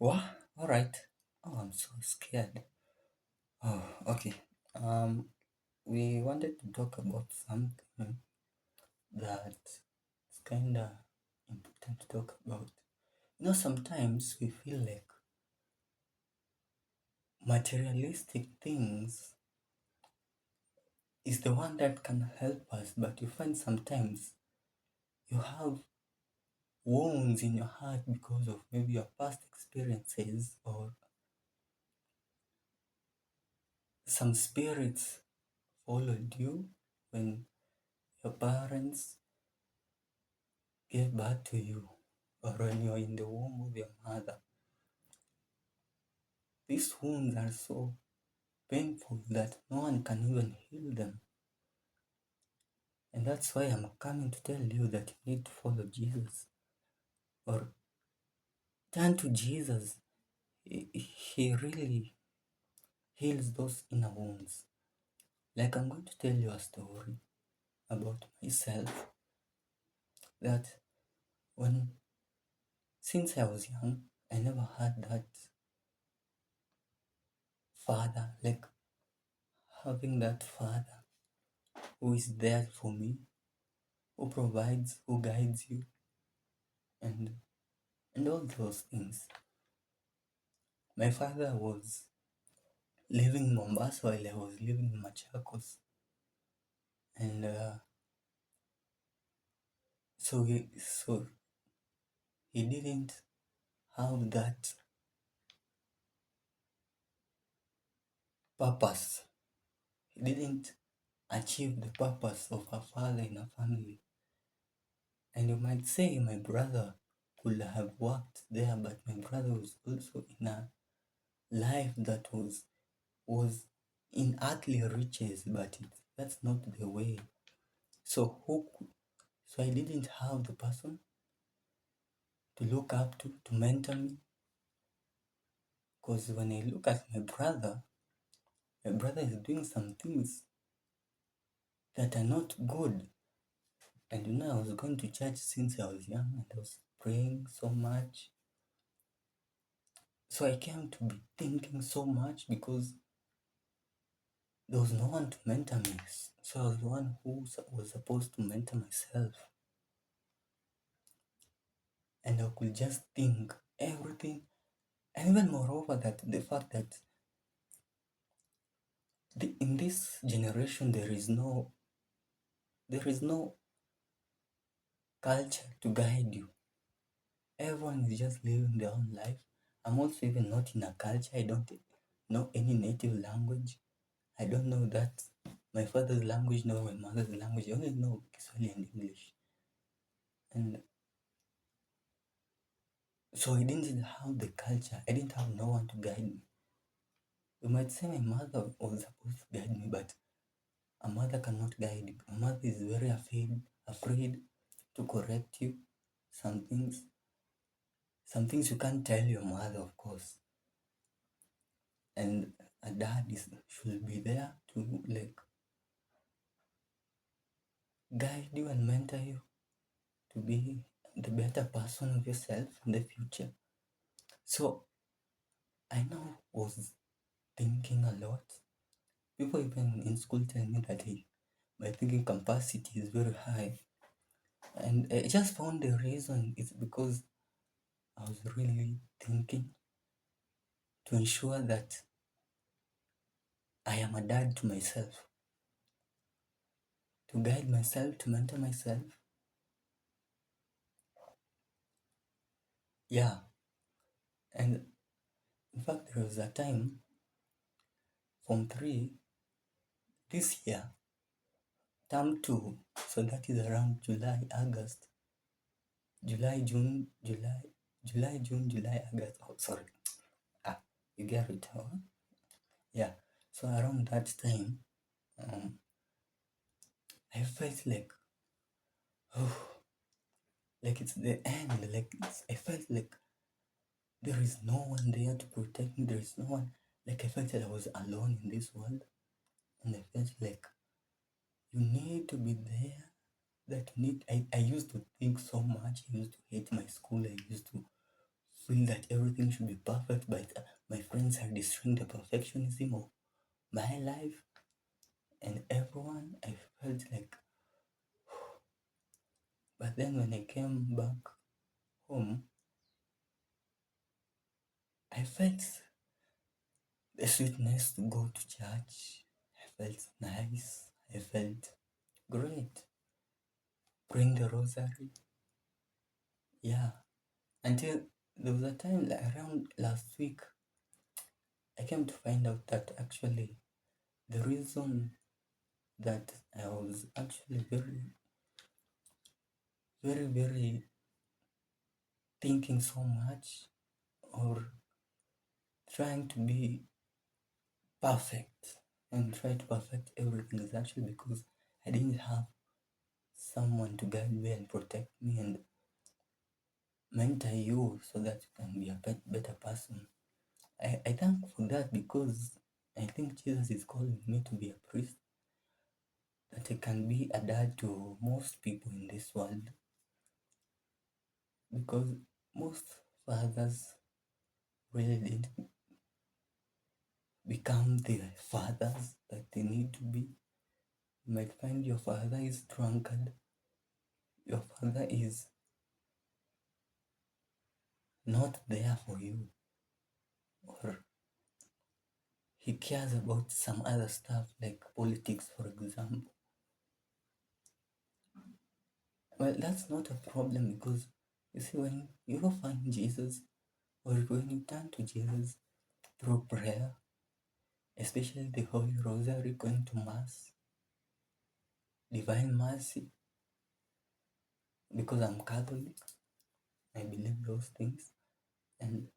What? All right. Oh, I'm so scared. Oh, okay. Um, we wanted to talk about something that's kind of important to talk about. Sometimes we feel like materialistic things is the one that can help us, but you find sometimes you have wounds in your heart because of maybe your past experiences or some spirits followed you when your parents gave birth to you or when you're in the womb of your mother. These wounds are so painful that no one can even heal them. And that's why I'm coming to tell you that you need to follow Jesus or turn to Jesus. He really heals those inner wounds. Like I'm going to tell you a story about myself that when since I was young, I never had that father, like having that father who is there for me, who provides, who guides you, and and all those things. My father was living in Mombasa while I was living in Machakos, and so he didn't have that purpose. He didn't achieve the purpose of a father in a family. And you might say my brother could have worked there, but my brother was also in a life that was in earthly riches, but that's not the way. So I didn't have the person to look up to mentor me. Because when I look at my brother is doing some things that are not good. And I was going to church since I was young and I was praying so much. So I came to be thinking so much because there was no one to mentor me. So I was the one who was supposed to mentor myself. And I could just think everything. And even moreover, that the fact that in this generation there is no culture to guide you. Everyone is just living their own life. I'm also even not in a culture. I don't know any native language. I don't know that my father's language nor my mother's language. I only know Kiswahili and English. And so I didn't have the culture. I didn't have no one to guide me. You might say my mother was supposed to guide me, but a mother cannot guide you. A mother is very afraid to correct you. Some things, some things you can't tell your mother, of course. And a dad should be there to like guide you and mentor you to be the better person of yourself in the future. So I now was thinking a lot. People even in school tell me that my thinking capacity is very high. And I just found the reason is because I was really thinking to ensure that I am a dad to myself, to guide myself, to mentor myself. Yeah. And in fact, there was a time, Form 3, this year, term 2, so that is around July, August, July, June, July, June, July, August. Oh, sorry. You get it, huh? Yeah. So around that time, um, I felt oh, like it's the end. I felt like there is no one there to protect me. There is no one. Like I felt that I was alone in this world, and I felt like you need to be there. I used to think so much. I used to hate my school. I used to feel that everything should be perfect, but my friends are destroying the perfectionism of my life and everyone. I felt like, but then when I came back home, I felt the sweetness to go to church. I felt nice. I felt great. Praying the rosary. Yeah. Until there was a time like around last week, I came to find out that actually the reason that I was actually very thinking so much or trying to be perfect and try to perfect everything is actually because I didn't have someone to guide me and protect me and mentor you so that you can be a better person. I thank for that because I think Jesus is calling me to be a priest, that I can be a dad to most people in this world because most fathers really didn't become the fathers that they need to be. You might find your father is drunkard, your father is not there for you, or he cares about some other stuff like politics, for example. Well, that's not a problem because you see, when you go find Jesus or when you turn to Jesus through prayer, especially the Holy Rosary, going to Mass, Divine Mercy, because I'm Catholic, I believe those things, and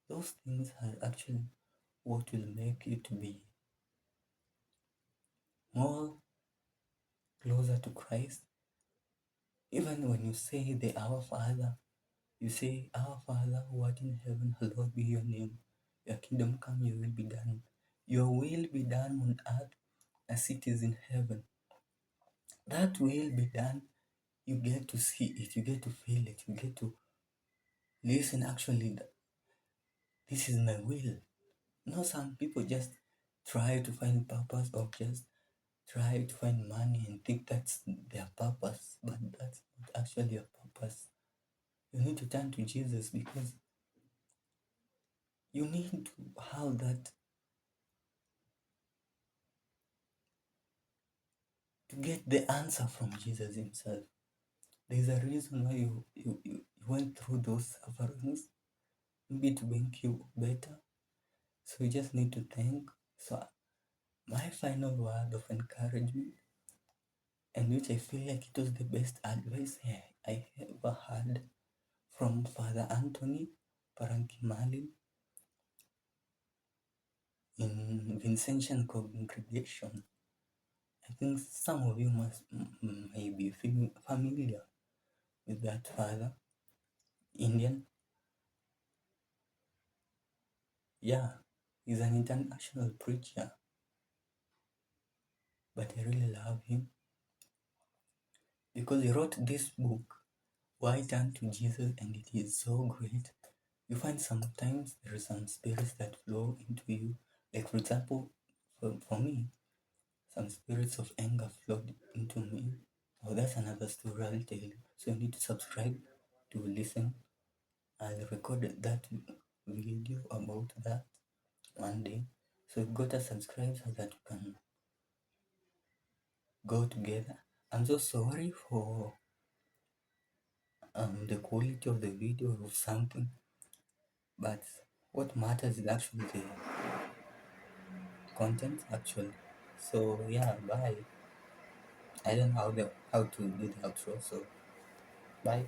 those things are actually what will make you to be more closer to Christ. Even when you say the Our Father, you say, Our Father who art in heaven, hallowed be your name. Your kingdom come, your will be done. Your will be done on earth as it is in heaven. That will be done. You get to see it, you get to feel it, you get to listen. Actually, this is my will. No, some people just try to find purpose or just try to find money and think that's their purpose, but that's not actually your purpose. You need to turn to Jesus because you need to have that, to get the answer from Jesus himself. There's a reason why you went through those sufferings, maybe to make you better. So you just need to thank. So my final word of encouragement, and which I feel like it was the best advice I ever had from Father Anthony Parankimali in Vincentian congregation. I think some of you may be familiar with that father, Indian. Yeah, he's an international preacher, but I really love him because he wrote this book, Why Turn to Jesus, and it is so great. You find sometimes there are some spirits that flow into you. Like, for example, for me, some spirits of anger flowed into me. Oh, that's another story I'll tell you. So you need to subscribe to listen. I'll record that video about that one day. So you gotta subscribe so that you can go together. I'm so sorry for the quality of the video or something, but what matters is actually the content actually. So yeah, bye. I don't know how to do the outro, so bye.